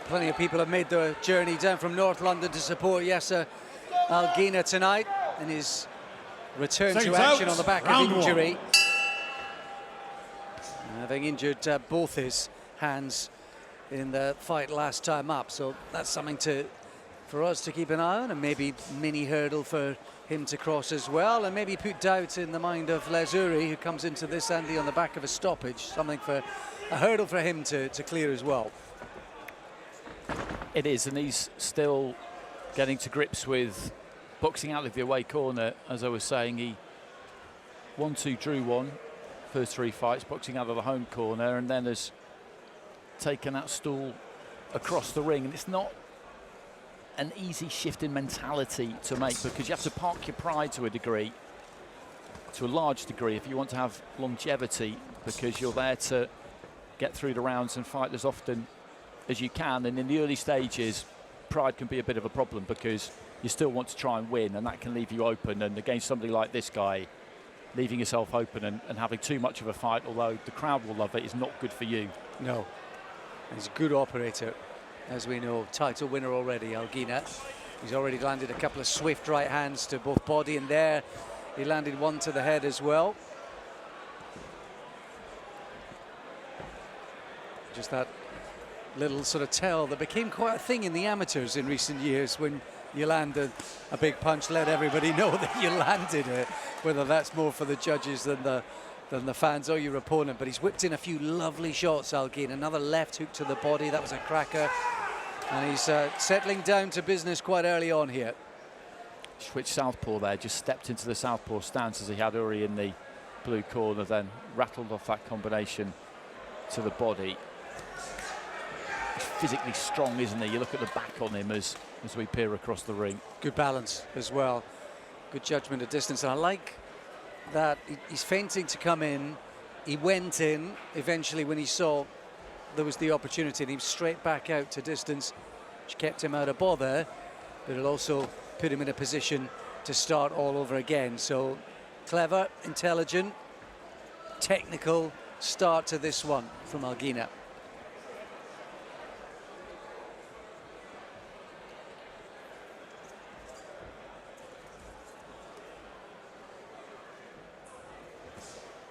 Plenty of people have made the journey down from North London to support Yaser Alginina tonight in his return to action on the back of injury. Having injured both his hands in the fight last time up, so that's something for us to keep an eye on, and maybe mini hurdle for him to cross as well, and maybe put doubt in the mind of Urry, who comes into this, Andy, on the back of a stoppage. Something for a hurdle for him to clear as well. It is, and he's still getting to grips with boxing out of the away corner. As I was saying, he 1-2 drew one, first 3 fights, boxing out of the home corner, and then has taken that stool across the ring. And it's not an easy shift in mentality to make, because you have to park your pride to a degree, to a large degree, if you want to have longevity, because you're there to get through the rounds and fight as often as you can. And in the early stages, pride can be a bit of a problem, because you still want to try and win, and that can leave you open. And against somebody like this guy, leaving yourself open and having too much of a fight, although the crowd will love it, is not good for you. No, he's a good operator, as we know. Title winner already, Alginina. He's already landed a couple of swift right hands to both body, and there he landed one to the head as well. Just that little sort of tell that became quite a thing in the amateurs in recent years, when you land a big punch, let everybody know that you landed it, whether that's more for the judges than the fans or your opponent. But he's whipped in a few lovely shots, Alginina. Another left hook to the body, that was a cracker. And he's settling down to business quite early on here. Switch southpaw there, just stepped into the southpaw stance as he had Urry in the blue corner, then rattled off that combination to the body. He's physically strong, isn't he? You look at the back on him as we peer across the ring. Good balance as well. Good judgment of distance. And I like that he's feinting to come in. He went in eventually when he saw there was the opportunity, and he was straight back out to distance, which kept him out of bother, but it also put him in a position to start all over again. So clever, intelligent, technical start to this one from Alginina.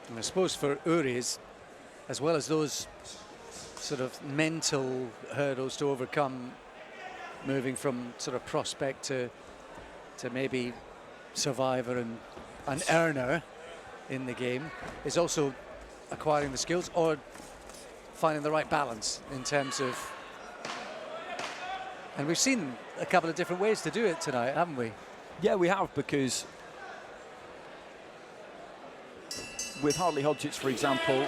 And I suppose for Urry, as well as those sort of mental hurdles to overcome, moving from sort of prospect to maybe survivor and an earner in the game, is also acquiring the skills or finding the right balance in terms of, and we've seen a couple of different ways to do it tonight, haven't we? Yeah, we have, because with Hartley Hodgetts, for example,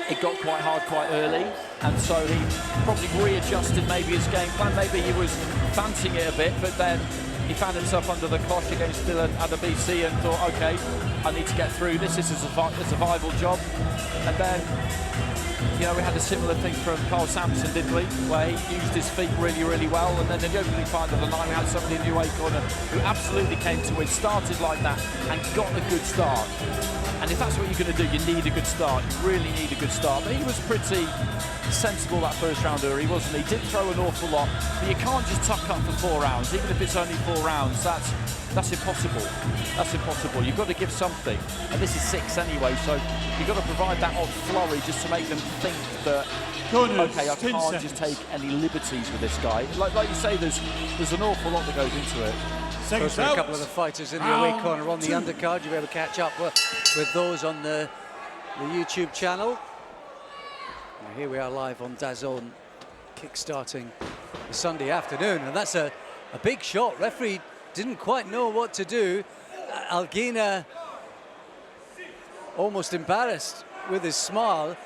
it got quite hard quite early, and so he probably readjusted maybe his game plan. Maybe he was fancying it a bit, but then he found himself under the cosh against Dylan Adebisi and thought, okay, I need to get through this. This is a survival job. And then, you know, we had a similar thing from Carl Sampson, didn't we? Where he used his feet really, really well. And then in the opening fight of the night, we had somebody in the away corner who absolutely came to win, started like that and got a good start. And if that's what you're going to do, you need a good start. You really need a good start. But he was pretty sensible that first round, Urry, wasn't he? Did throw an awful lot, but you can't just tuck up for 4 rounds. Even if it's only 4 rounds, that's impossible. That's impossible. You've got to give something. And this is 6 anyway, so you've got to provide that odd flurry just to make them think that, okay, I can't just take any liberties with this guy. Like you say, there's an awful lot that goes into it. Those are a couple of the fighters in the away corner on the undercard. You'll be able to catch up with those on the YouTube channel. And here we are live on DAZN, kick-starting the Sunday afternoon, and that's a big shot. Referee didn't quite know what to do. Alginina almost embarrassed with his smile.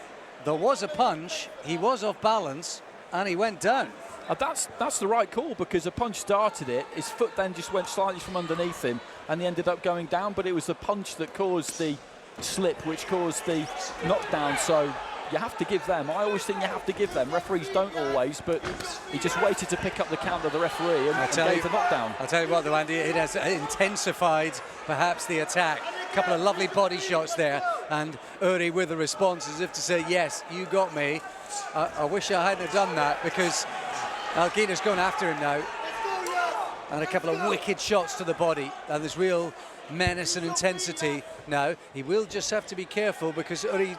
There was a punch, he was off balance, and he went down. That's the right call, because the punch started it. His foot then just went slightly from underneath him, and he ended up going down. But it was the punch that caused the slip, which caused the knockdown. So you have to give them. I always think you have to give them. Referees don't always, but he just waited to pick up the count of the referee and gave the knockdown. I'll tell you what, though, Andy, it has intensified perhaps the attack. A couple of lovely body shots there, and Urry with a response as if to say, yes, you got me. I wish I hadn't have done that, because Algina's going after him now. And a couple of wicked shots to the body, and there's real menace and intensity now. He will just have to be careful, because Urry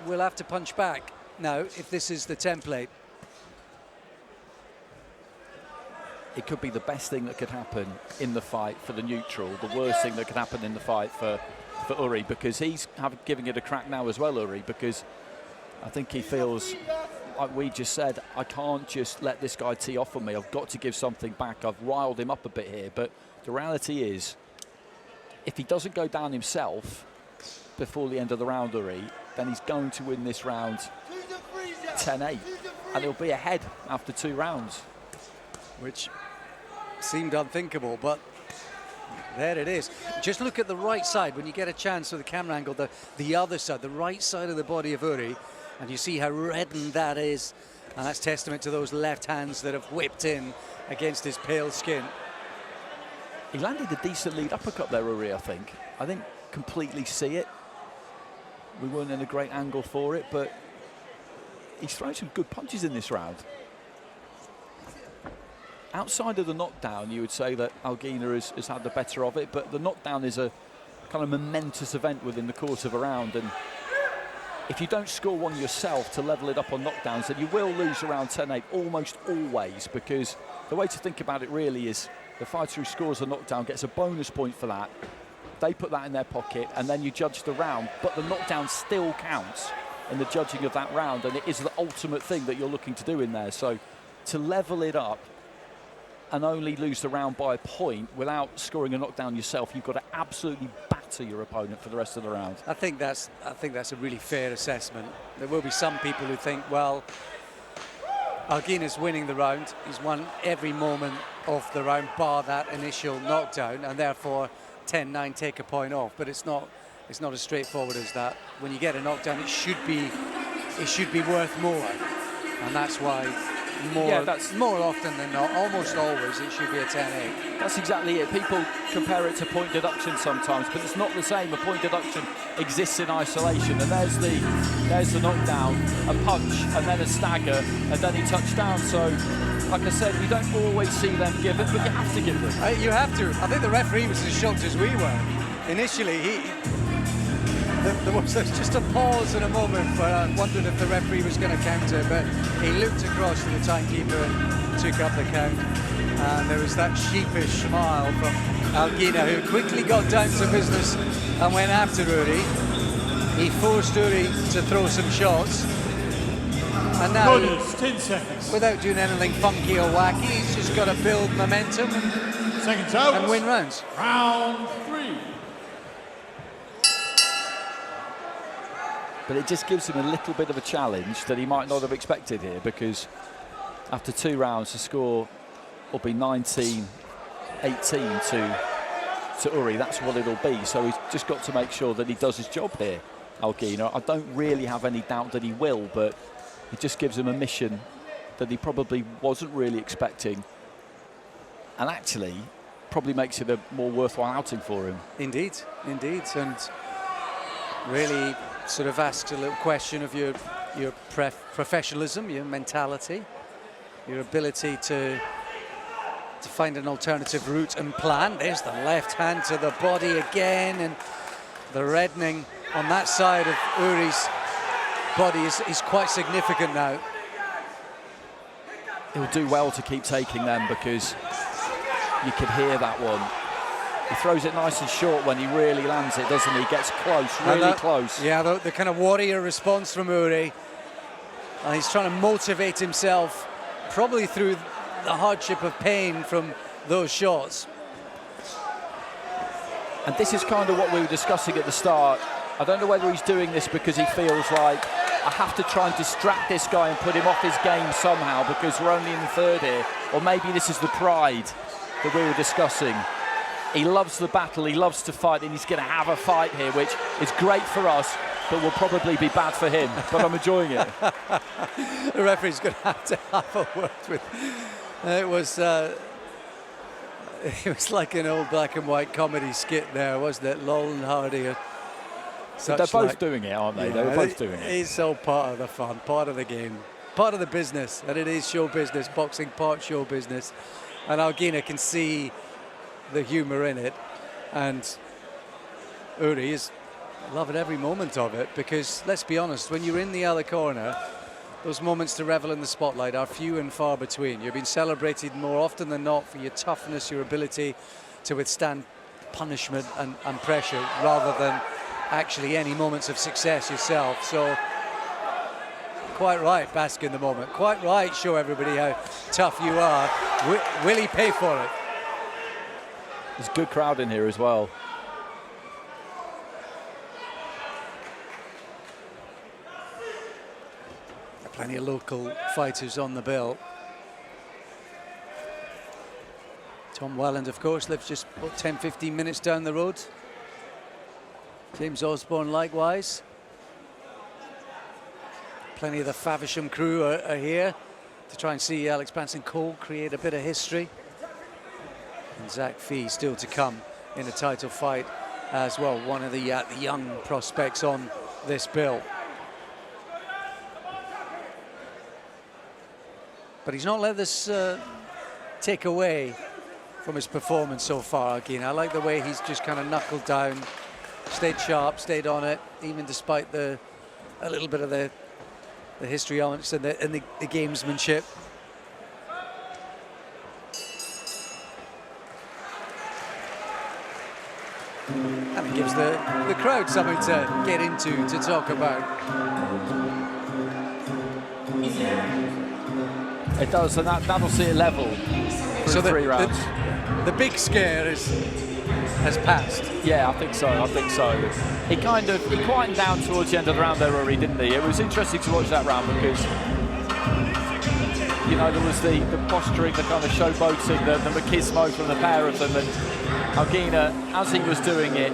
will have to punch back now if this is the template. It could be the best thing that could happen in the fight for the neutral, the worst thing that could happen in the fight for Urry, because he's giving it a crack now as well, Urry, because I think he feels, like we just said, I can't just let this guy tee off on me. I've got to give something back. I've riled him up a bit here. But the reality is, if he doesn't go down himself before the end of the round, Urry, then he's going to win this round 10-8. And he'll be ahead after 2 rounds. Which seemed unthinkable, but there it is. Just look at the right side when you get a chance with the camera angle, the other side, the right side of the body of Urry, and you see how reddened that is, and that's testament to those left hands that have whipped in against his pale skin. He landed a decent lead uppercut there, Urry, I think. I didn't completely see it. We weren't in a great angle for it, but he's thrown some good punches in this round. Outside of the knockdown, you would say that Algina has had the better of it, but the knockdown is a kind of momentous event within the course of a round, and if you don't score one yourself to level it up on knockdowns, then you will lose around 10-8 almost always, because the way to think about it really is the fighter who scores a knockdown gets a bonus point for that. They put that in their pocket, and then you judge the round, but the knockdown still counts in the judging of that round, and it is the ultimate thing that you're looking to do in there. So to level it up and only lose the round by a point without scoring a knockdown yourself, you've got to absolutely batter your opponent for the rest of the round. I think that's a really fair assessment. There will be some people who think, well, Algina's winning the round. He's won every moment of the round, bar that initial knockdown, and therefore 10-9, take a point off. But it's not as straightforward as that. When you get a knockdown, it should be worth more, and that's why more often than not, almost always, it should be a 10-8. That's exactly it. People compare it to point deduction sometimes, but it's not the same. A point deduction exists in isolation, and there's the knockdown, a punch, and then a stagger, and then he touched down. So, like I said, we don't always see them give it, but you have to give them. You have to. I think the referee was as shocked as we were. Initially, there was just a pause in a moment where I wondered if the referee was going to counter, but he looked across to the timekeeper and took up the count. And there was that sheepish smile from Algina, who quickly got down to business and went after Urry. He forced Urry to throw some shots. And now, 10 seconds. Without doing anything funky or wacky, he's just got to build momentum and win rounds. Round 3. But it just gives him a little bit of a challenge that he might not have expected here, because after 2 rounds, the score will be 19-18 to Urry. That's what it'll be. So he's just got to make sure that he does his job here, Algina. I don't really have any doubt that he will, but it just gives him a mission that he probably wasn't really expecting, and actually probably makes it a more worthwhile outing for him. Indeed, and really sort of asks a little question of your professionalism, your mentality, your ability to find an alternative route and plan. There's the left hand to the body again, and the reddening on that side of Urry's body is quite significant now. He'll do well to keep taking them, because you can hear that one. He throws it nice and short when he really lands it, doesn't he? He gets close, really close. Yeah, the kind of warrior response from Urry. And he's trying to motivate himself, probably through the hardship of pain from those shots. And this is kind of what we were discussing at the start. I don't know whether he's doing this because he feels like, I have to try and distract this guy and put him off his game somehow, because we're only in the 3rd here. Or maybe this is the pride that we were discussing. He loves the battle, he loves to fight, and he's going to have a fight here, which is great for us, but will probably be bad for him. But I'm enjoying it. The referee's going to have a word with. It was like an old black and white comedy skit there, wasn't it? Lowell and Hardy. They're both doing it, aren't they? Yeah, They're both doing it. It's all part of the fun, part of the game, part of the business, and it is show business. Boxing, part show business, and Alginina can see the humour in it, and Urry is loving every moment of it, because let's be honest, when you're in the other corner, those moments to revel in the spotlight are few and far between. You've been celebrated more often than not for your toughness, your ability to withstand punishment and pressure, rather than actually any moments of success yourself. So quite right, bask in the moment. Quite right, show everybody how tough you are. Will he pay for it? There's a good crowd in here as well. Plenty of local fighters on the bill. Tom Welland, of course, lives just about 10-15 minutes down the road. James Osborne likewise. Plenty of the Faversham crew are here to try and see Alex Banton-Cole create a bit of history. And Zach Fee still to come in a title fight as well, one of the young prospects on this bill. But he's not let this take away from his performance so far, Ghena. I like the way he's just kind of knuckled down, stayed sharp, stayed on it, even despite a little bit of the histrionics and the gamesmanship. And it gives the crowd something to get into, to talk about. It does, and that'll see it level through 3 rounds. The big scare has passed. Yeah, I think so. He quietened down towards the end of the round there, Urry, didn't he? It was interesting to watch that round because, you know, there was the posturing, the kind of showboating, the machismo from the pair of them, and Alginina, as he was doing it,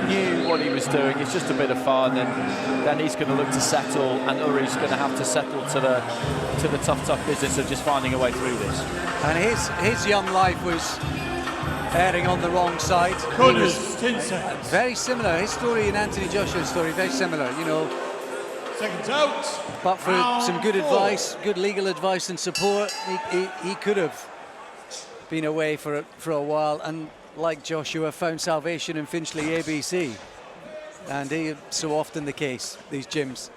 knew what he was doing. It's just a bit of fun, and then he's going to look to settle, and Urry's going to have to settle to the tough business of just finding a way through this. And his young life was erring on the wrong side. Corners, 10 seconds. Very similar. His story and Anthony Joshua's story, very similar, you know. Seconds out. But for some good advice, good legal advice and support, he could have been away for a while, and like Joshua, found salvation in Finchley ABC. And it's so often the case, these gyms.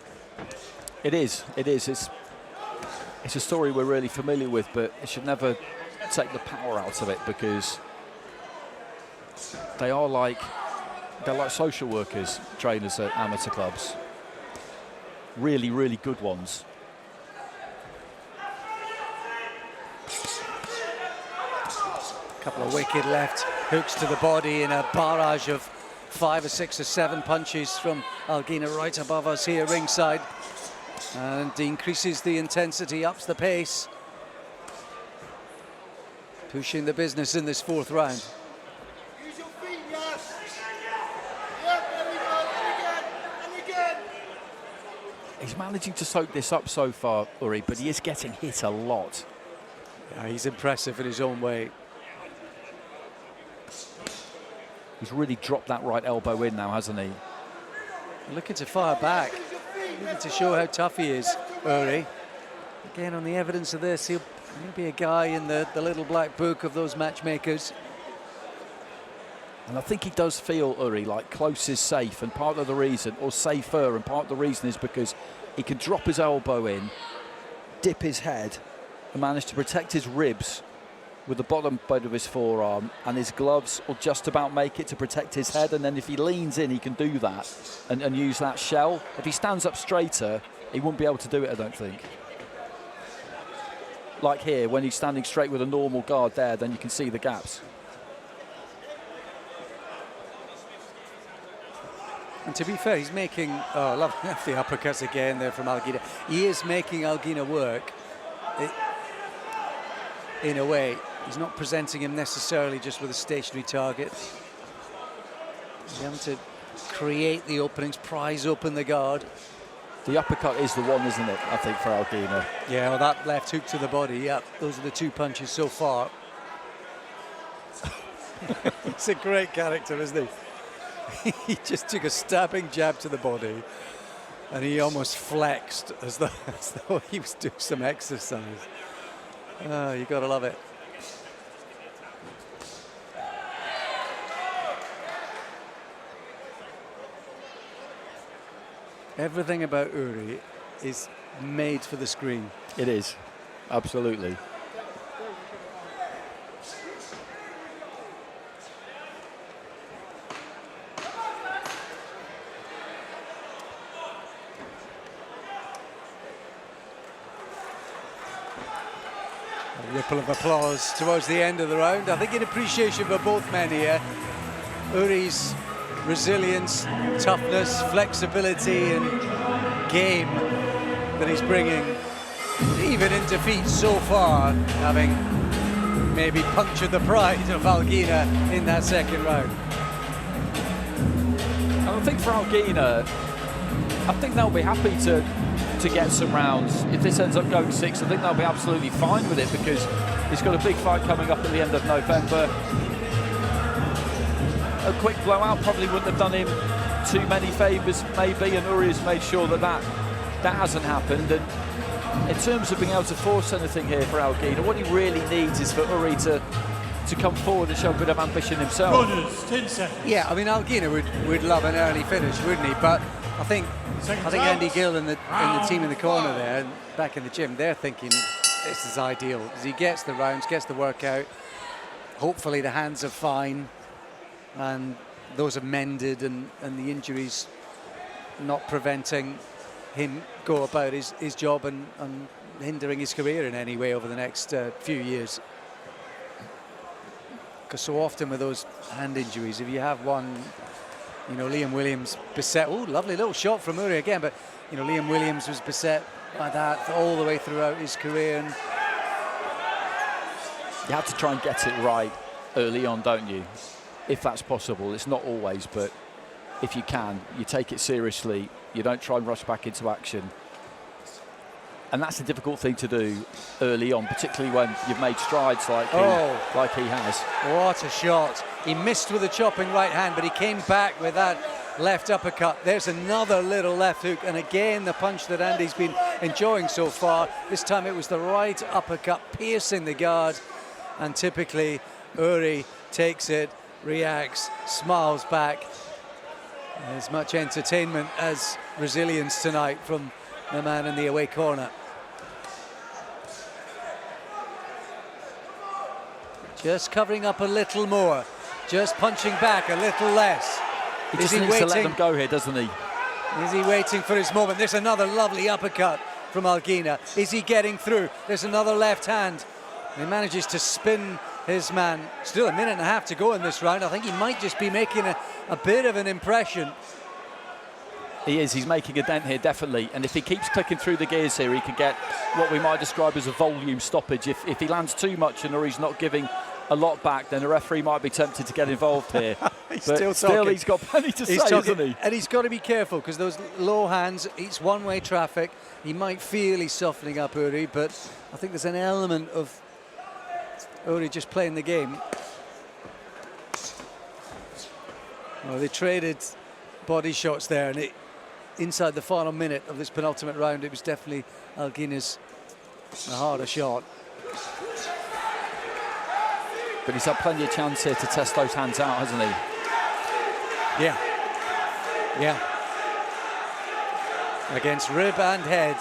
It is. It's a story we're really familiar with, but it should never take the power out of it, because they're like social workers, trainers at amateur clubs. Really, really good ones. Couple of wicked left hooks to the body in a barrage of 5 or 6 or 7 punches from Alginina right above us here ringside, and increases the intensity, ups the pace, pushing the business in this 4th round. Use your feet, yes. Yeah, there we go, and again. He's managing to soak this up so far, Urry, but he is getting hit a lot. Yeah, he's impressive in his own way. He's really dropped that right elbow in now, hasn't he? Looking to fire back, looking to show how tough he is, Urry. Again, on the evidence of this, he'll be a guy in the little black book of those matchmakers. And I think he does feel, Urry, like close is safe, and part of the reason, or safer, and part of the reason is because he can drop his elbow in, dip his head, and manage to protect his ribs with the bottom bit of his forearm, and his gloves will just about make it to protect his head, and then if he leans in, he can do that and use that shell. If he stands up straighter, he won't be able to do it, I don't think. Like here, when he's standing straight with a normal guard there, then you can see the gaps. And to be fair, he's making, oh, love the uppercuts again there from Alginina. He is making Alginina work in a way. He's not presenting him necessarily just with a stationary target. He's having to create the openings, prise open the guard. The uppercut is the one, isn't it, I think, for Alginina. Yeah, well, that left hook to the body, yeah, those are the 2 punches so far. He's a great character, isn't he? He just took a stabbing jab to the body and he almost flexed as though he was doing some exercise. Oh, you gotta love it. Everything about Urry is made for the screen. It is, absolutely. A ripple of applause towards the end of the round. I think in appreciation for both men here. Urry's resilience, toughness, flexibility and game that he's bringing, even in defeat so far, having maybe punctured the pride of Alginina in that second round. And I think for Alginina, I think they'll be happy to get some rounds. If this ends up going 6, I think they'll be absolutely fine with it, because he's got a big fight coming up at the end of November. A quick blowout probably wouldn't have done him too many favours, maybe, and Urry has made sure that hasn't happened. And in terms of being able to force anything here for Alginina, what he really needs is for Urry to come forward and show a bit of ambition himself. Corners, 10 seconds. Yeah, I mean, Alginina would love an early finish, wouldn't he? But I think Andy Gill and the team in the corner there, and back in the gym, they're thinking this is ideal. As he gets the rounds, gets the workout, hopefully the hands are fine, and those are mended, and the injuries not preventing him go about his job and hindering his career in any way over the next few years. Because so often with those hand injuries, if you have one, you know, Liam Williams beset, oh, lovely little shot from Urry again, but, you know, Liam Williams was beset by that all the way throughout his career. And you have to try and get it right early on, don't you? If that's possible. It's not always, but if you can, you take it seriously. You don't try and rush back into action. And that's a difficult thing to do early on, particularly when you've made strides like he has. What a shot. He missed with a chopping right hand, but he came back with that left uppercut. There's another little left hook, and again the punch that Andy's been enjoying so far. This time it was the right uppercut piercing the guard, and typically Urry takes it, reacts, smiles back. As much entertainment as resilience tonight from the man in the away corner. Just covering up a little more, just punching back a little less. He just needs to let them go here, doesn't he? Is he waiting for his moment? There's another lovely uppercut from Alginina. Is he getting through? There's another left hand. He manages to spin his man. Still a minute and a half to go in this round. I think he might just be making a bit of an impression. He is. He's making a dent here, definitely. And if he keeps clicking through the gears here, he could get what we might describe as a volume stoppage. If he lands too much and Urry's not giving a lot back, then the referee might be tempted to get involved here. Still, he's got plenty to say, hasn't he? And he's got to be careful, because those low hands, it's one-way traffic. He might feel he's softening up Urry, but I think there's an element of Urry just playing the game. Well, they traded body shots there, and inside the final minute of this penultimate round, it was definitely Alginina's harder shot. But he's had plenty of chance here to test those hands out, hasn't he? Yeah. Yeah. Against rib and head.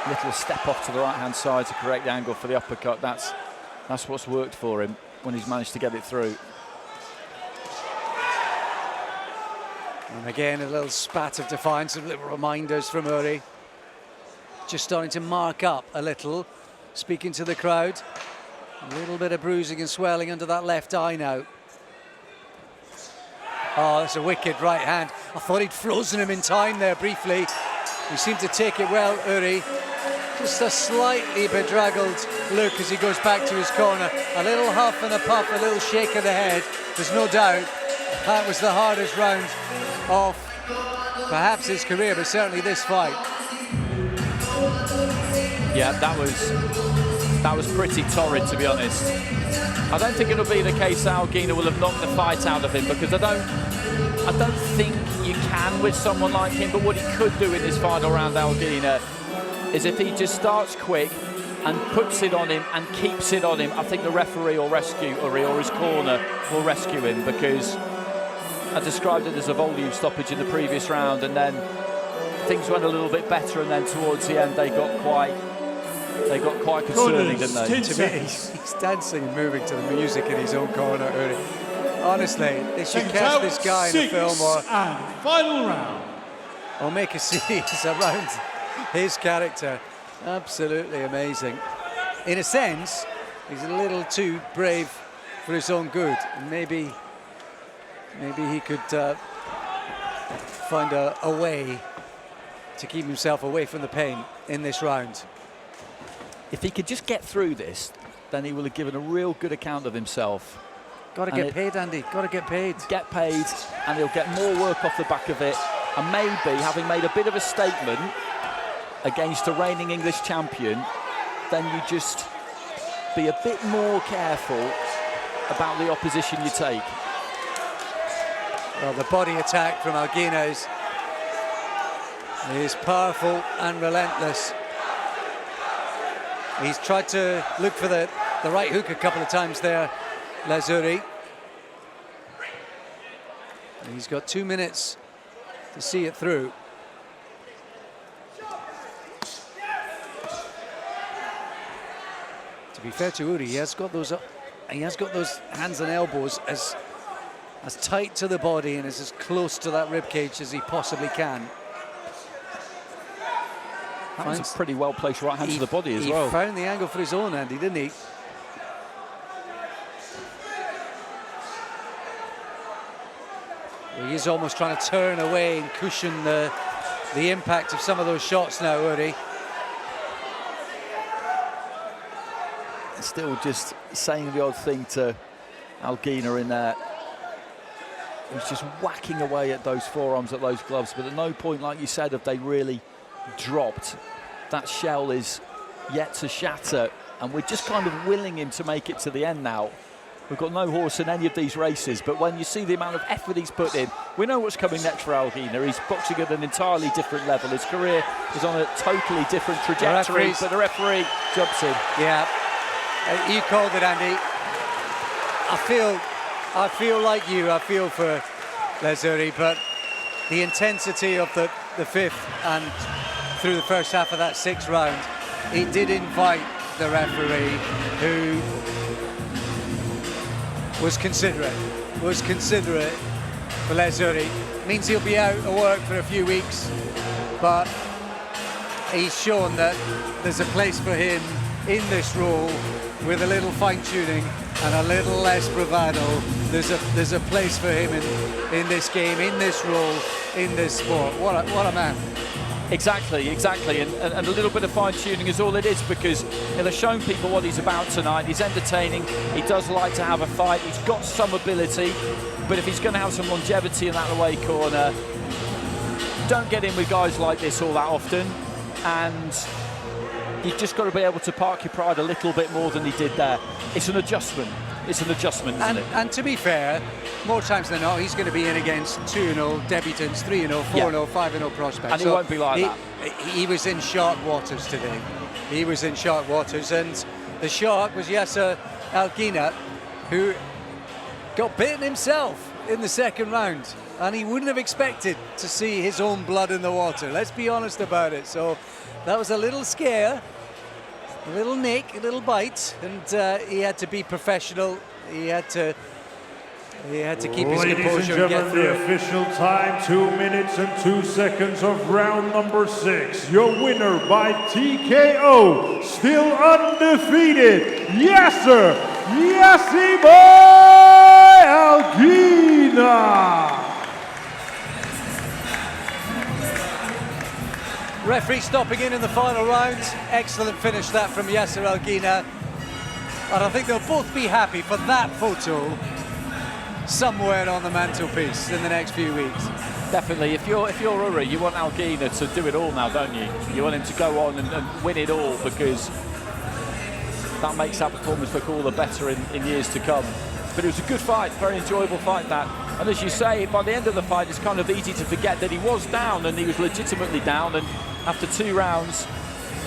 Little step off to the right-hand side to correct the angle for the uppercut. That's what's worked for him when he's managed to get it through. And again, a little spat of defiance, some little reminders from Urry. Just starting to mark up a little, speaking to the crowd. A little bit of bruising and swelling under that left eye now. Oh, that's a wicked right hand. I thought he'd frozen him in time there briefly. He seemed to take it well, Urry. Just a slightly bedraggled look as he goes back to his corner. A little huff and a puff, a little shake of the head. There's no doubt that was the hardest round of perhaps his career, but certainly this fight. Yeah, that was pretty torrid, to be honest. I don't think it'll be the case that Alginina will have knocked the fight out of him, because I don't think you can with someone like him. But what he could do in this final round, Alginina, is if he just starts quick and puts it on him and keeps it on him, I think the referee will rescue Urry, or his corner will rescue him, because I described it as a volume stoppage in the previous round, and then things went a little bit better, and then towards the end they got quite concerning, didn't they? To me, he's dancing and moving to the music in his own corner, Urry. Honestly, they should cast this guy in a film and final round. or make a series around his character. Absolutely amazing. In a sense, he's a little too brave for his own good. And maybe he could find a way to keep himself away from the pain in this round. If he could just get through this, then he will have given a real good account of himself. Got to get paid, Andy. Got to get paid. Get paid, and he'll get more work off the back of it. And maybe, having made a bit of a statement against a reigning English champion, then you just be a bit more careful about the opposition you take. Well, the body attack from Alginina is powerful and relentless. He's tried to look for the right hook a couple of times there, Urry. He's got 2 minutes to see it through. To be fair to Urry, he has got those hands and elbows as tight to the body and as close to that rib cage as he possibly can. That was a pretty well-placed right hand to the body as well. He found the angle for his own, Andy, didn't he? Well, he is almost trying to turn away and cushion the impact of some of those shots now, Urry. Still just saying the odd thing to Alginina in there. He's just whacking away at those forearms, at those gloves, but at no point, like you said, have they really dropped. That shell is yet to shatter, and we're just kind of willing him to make it to the end now. We've got no horse in any of these races, but when you see the amount of effort he's put in, we know what's coming next for Alginina. He's boxing at an entirely different level. His career is on a totally different trajectory, but the referee jumps in. Yeah, you called it, Andy. I feel like you. I feel for Urry, but the intensity of the fifth and through the first half of that sixth round, it did invite the referee, who was considerate for Urry. Means he'll be out of work for a few weeks, but he's shown that there's a place for him in this role with a little fine-tuning and a little less bravado. There's a place for him in this game, in this role, in this sport. What a man. Exactly, and a little bit of fine-tuning is all it is, because he'll have shown people what he's about tonight. He's entertaining, he does like to have a fight, he's got some ability, but if he's going to have some longevity in that away corner, don't get in with guys like this all that often, and you've just got to be able to park your pride a little bit more than he did there. It's an adjustment, isn't it? And to be fair, more times than not, he's going to be in against 2-0 debutants, 3-0, 4-0, 5-0 prospects. And he won't be like that. He was in sharp waters today. He was in sharp waters, and the shark was Yaser Alginina, who got bitten himself in the second round, and he wouldn't have expected to see his own blood in the water. Let's be honest about it. So that was a little scare, a little nick, a little bite, and he had to be professional. He had to keep his composure and get through the official time, 2 minutes and 2 seconds of round number 6. Your winner by TKO, still undefeated, Yaser Alginina. Referee stopping in the final round. Excellent finish that from Yaser Alginina. And I think they'll both be happy for that photo somewhere on the mantelpiece in the next few weeks. Definitely. If you're Urry, you want Alginina to do it all now, don't you? You want him to go on and win it all, because that makes that performance look all the better in years to come. But it was a good fight, very enjoyable fight that. And as you say, by the end of the fight, it's kind of easy to forget that he was down, and he was legitimately down. And after 2 rounds,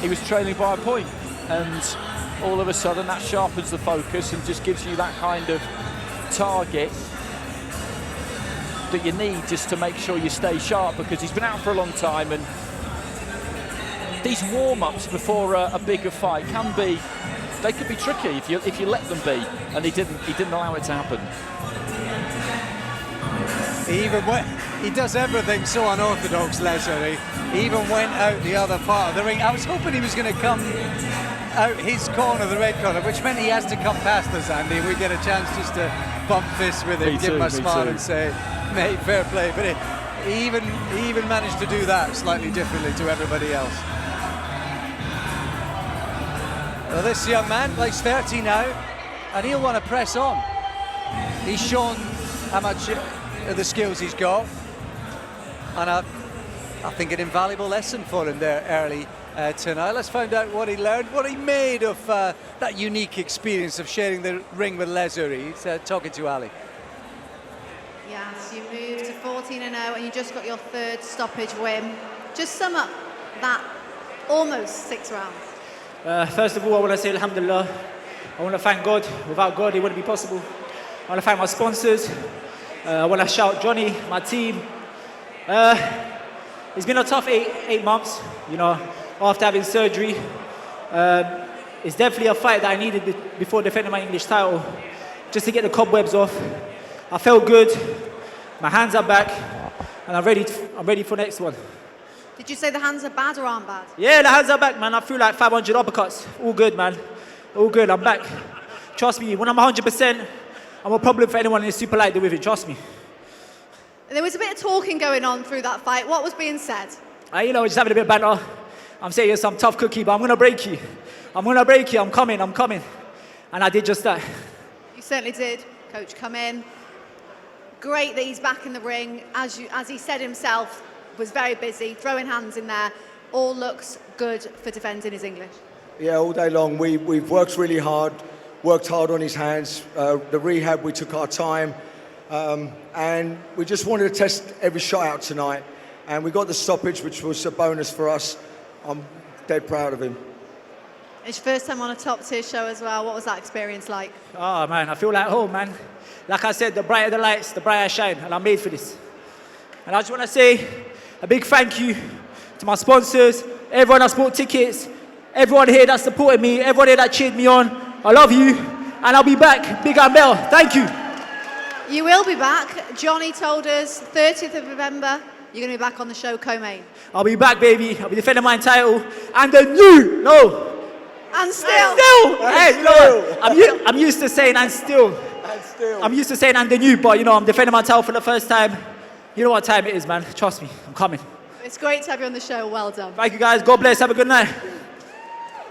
he was trailing by a point. And all of a sudden, that sharpens the focus and just gives you that kind of target that you need just to make sure you stay sharp, because he's been out for a long time, and these warm-ups before a bigger fight they could be tricky if you let them be, and he didn't allow it to happen. He does everything so unorthodox, Yaser. He even went out the other part of the ring. I was hoping he was going to come out his corner, the red corner, which meant he has to come past us, Andy, and we get a chance just to bump fists with him, give him a smile and say, mate, fair play. But he even managed to do that slightly differently to everybody else. Well, this young man, like, he's 30 now, and he'll want to press on. He's shown how much of the skills he's got, and I think an invaluable lesson for him there early tonight. Let's find out what he learned, what he made of that unique experience of sharing the ring with Yaser. He's talking to Ali. Yes, you moved to 14-0 and you just got your 3rd stoppage win. Just sum up that almost 6 rounds. First of all, I want to say alhamdulillah. I want to thank God. Without God, it wouldn't be possible. I want to thank my sponsors. I want to shout Johnny, my team. It's been a tough eight months, you know, after having surgery. It's definitely a fight that I needed before defending my English title, just to get the cobwebs off. I felt good. My hands are back, and I'm ready for the next one. Did you say the hands are bad or aren't bad? Yeah, the hands are back, man. I feel like 500 uppercuts. All good, man. All good. I'm back. Trust me, when I'm 100%, I'm a problem for anyone in the super light division. Trust me. There was a bit of talking going on through that fight. What was being said? You know, just having a bit of banter. I'm saying you're some tough cookie, but I'm going to break you. I'm going to break you. I'm coming. And I did just that. You certainly did, Coach. Come in. Great that he's back in the ring. As he said himself, was very busy, throwing hands in there. All looks good for defending his English. Yeah, all day long. We've worked really hard, worked hard on his hands. The rehab, we took our time. And we just wanted to test every shot out tonight. And we got the stoppage, which was a bonus for us. I'm dead proud of him. It's your first time on a top-tier show as well. What was that experience like? Oh, man, I feel like home, man. Like I said, the brighter the lights, the brighter I shine. And I'm made for this. And I just want to say a big thank you to my sponsors, everyone that bought tickets, everyone here that supported me, everyone here that cheered me on. I love you, and I'll be back, big and Bell. Thank you. You will be back. Johnny told us 30th of November, you're going to be back on the show co-main. I'll be back, baby. I'll be defending my title. And the new, no. And still. Hey, you know what? I'm used to saying and still. I'm used to saying and the new, but you know, I'm defending my title for the first time. You know what time it is, man. Trust me, I'm coming. It's great to have you on the show. Well done. Thank you, guys. God bless. Have a good night.